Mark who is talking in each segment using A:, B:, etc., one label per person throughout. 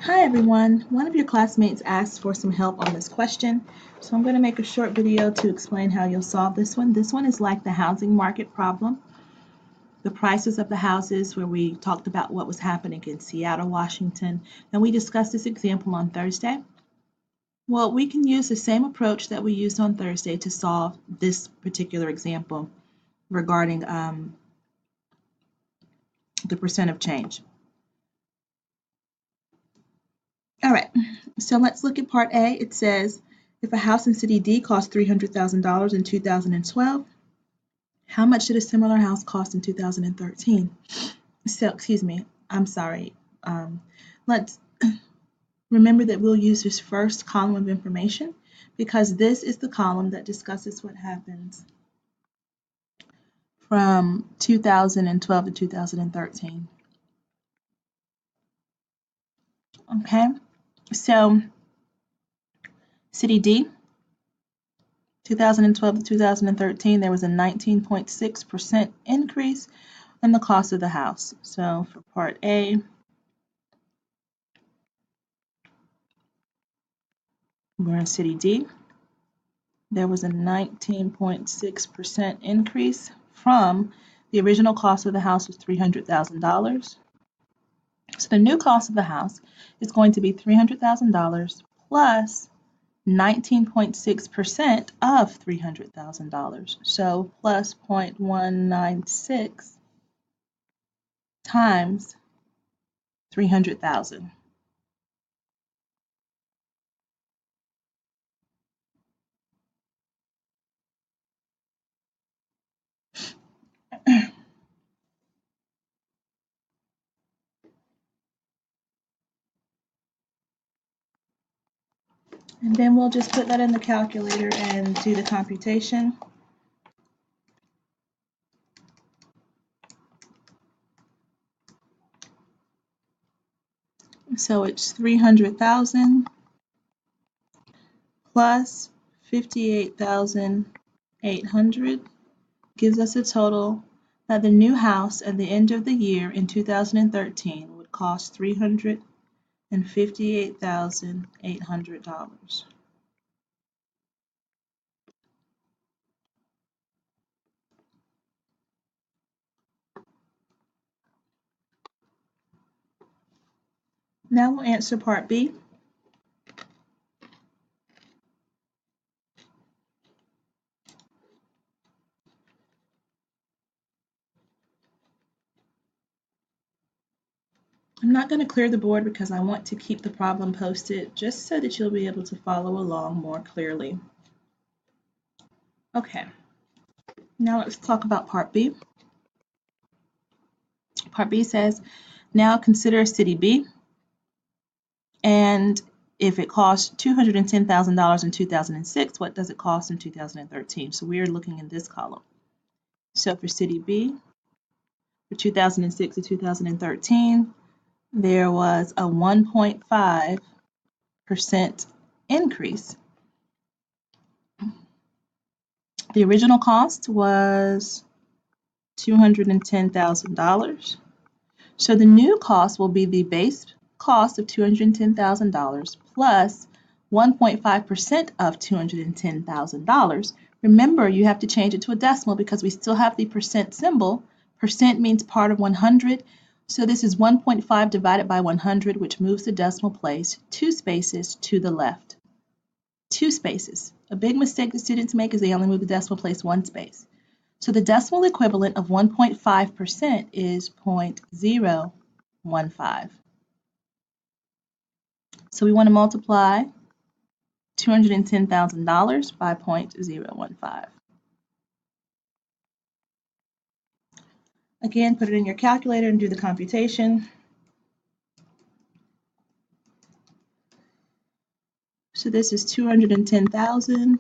A: Hi everyone, one of your classmates asked for some help on this question, so I'm going to make a short video to explain how you'll solve this one. This one is like the housing market problem, the prices of the houses where we talked about what was happening in Seattle, Washington, and we discussed this example on Thursday. Well, we can use the same approach that we used on Thursday to solve this particular example regarding the percent of change. All right, so let's look at part A. It says, if a house in City D cost $300,000 in 2012, how much did a similar house cost in 2013? So, excuse me, I'm sorry. Let's remember that we'll use this first column of information because this is the column that discusses what happens from 2012 to 2013. Okay, so City D, 2012 to 2013, there was a 19.6% increase in the cost of the house. So for part A, we're in City D. There was a 19.6% increase from the original cost of the house was $300,000. So the new cost of the house is going to be $300,000 plus 19.6% of $300,000. So plus 0.196 times 300,000. And then we'll just put that in the calculator and do the computation. So it's 300,000 plus 58,800 gives us a total that the new house at the end of the year in 2013 would cost $358,800. Now we'll answer part B. I'm not going to clear the board because I want to keep the problem posted just so that you'll be able to follow along more clearly. Okay, now let's talk about part B. Part B says, now consider City B, and if it cost $210,000 in 2006, what does it cost in 2013? So we are looking in this column. So for City B, for 2006 to 2013, there was a 1.5% increase. The original cost was $210,000. So the new cost will be the base cost of $210,000 plus 1.5% of $210,000. Remember, you have to change it to a decimal because we still have the percent symbol. Percent means part of 100. So this is 1.5 divided by 100, which moves the decimal place 2 spaces to the left. 2 spaces. A big mistake that students make is they only move the decimal place 1 space. So the decimal equivalent of 1.5% is 0.015. So we want to multiply $210,000 by 0.015. Again, put it in your calculator and do the computation. So this is 210,000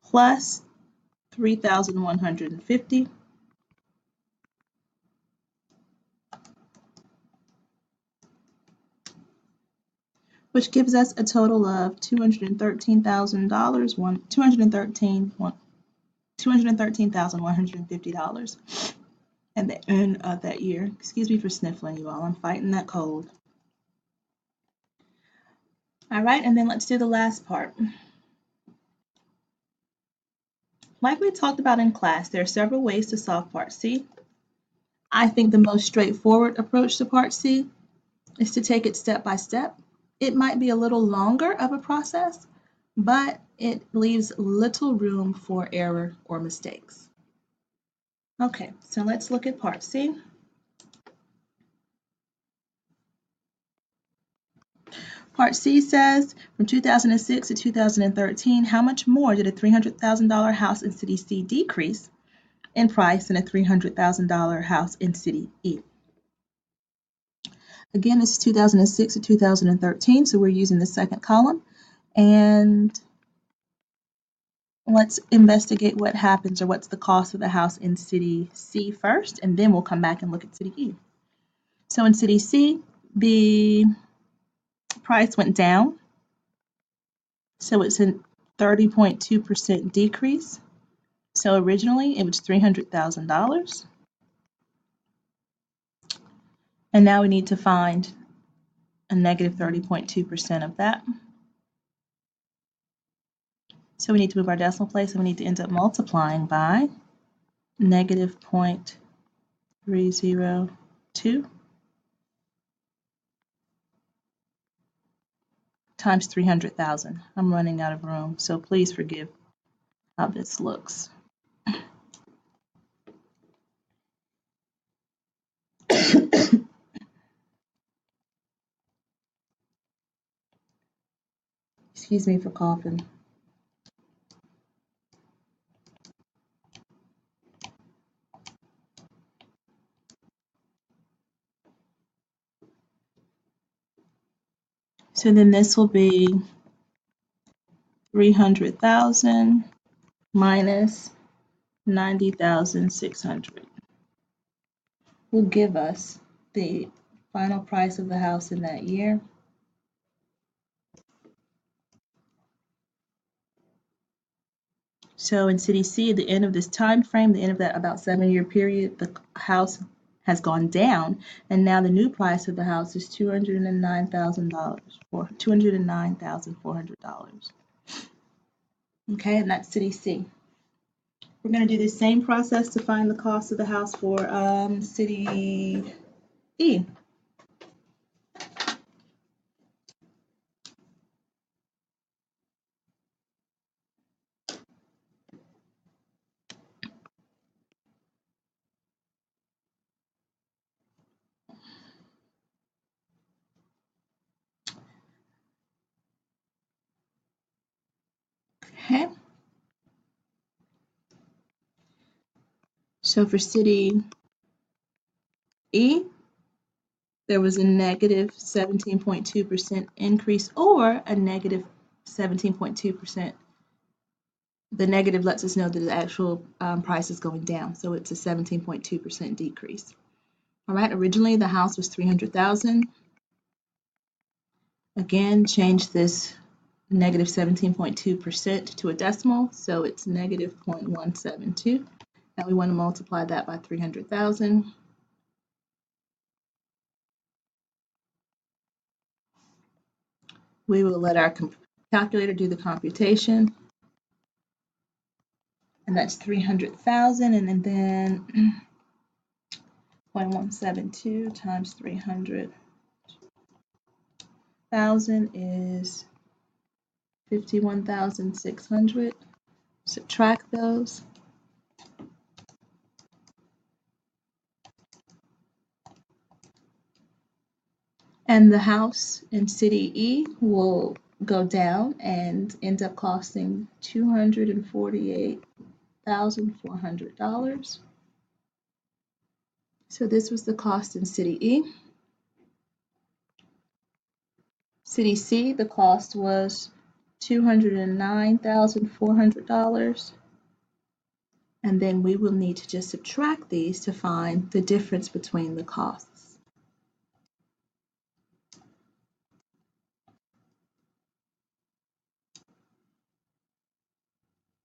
A: plus 3,150. Which gives us a total of $213,150 at the end of that year. Excuse me for sniffling, you all. I'm fighting that cold. All right, and then let's do the last part. Like we talked about in class, there are several ways to solve Part C. I think the most straightforward approach to Part C is to take it step by step. It might be a little longer of a process, but it leaves little room for error or mistakes. Okay, so let's look at Part C. Part C says, from 2006 to 2013, how much more did a $300,000 house in City C decrease in price than a $300,000 house in City E? Again, this is 2006 to 2013, so we're using the second column. And let's investigate what happens or what's the cost of the house in City C first, and then we'll come back and look at City E. So in City C, the price went down. So it's a 30.2% decrease. So originally it was $300,000. And now we need to find a negative 30.2% of that. So we need to move our decimal place and we need to end up multiplying by negative 0.302 times 300,000. I'm running out of room, so please forgive how this looks. Excuse me for coughing. So then this will be 300,000 minus 90,600 will give us the final price of the house in that year. So in City C, at the end of this time frame, the end of that about 7-year period, the house has gone down, and now the new price of the house is $209,000 or $209,400. Okay, and that's City C. We're going to do the same process to find the cost of the house for City E. Okay. So for City E, there was a negative 17.2% increase or a negative 17.2%. The negative lets us know that the actual price is going down, so it's a 17.2% decrease. All right, originally the house was $300,000. Again, change this negative 17.2% to a decimal, so it's negative 0.172. Now we want to multiply that by 300,000. We will let our calculator do the computation. And that's 300,000, and then 0.172 times 300,000 is 51,600. Subtract those. And the house in City E will go down and end up costing $248,400. So this was the cost in City E. City C, the cost was $209,400. And then we will need to just subtract these to find the difference between the costs.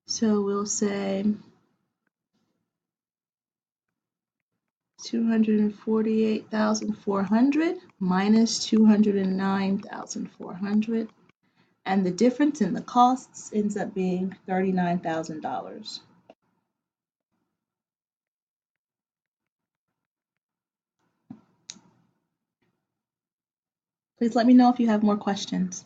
A: So we'll say 248,400 minus 209,400. And the difference in the costs ends up being $39,000. Please let me know if you have more questions.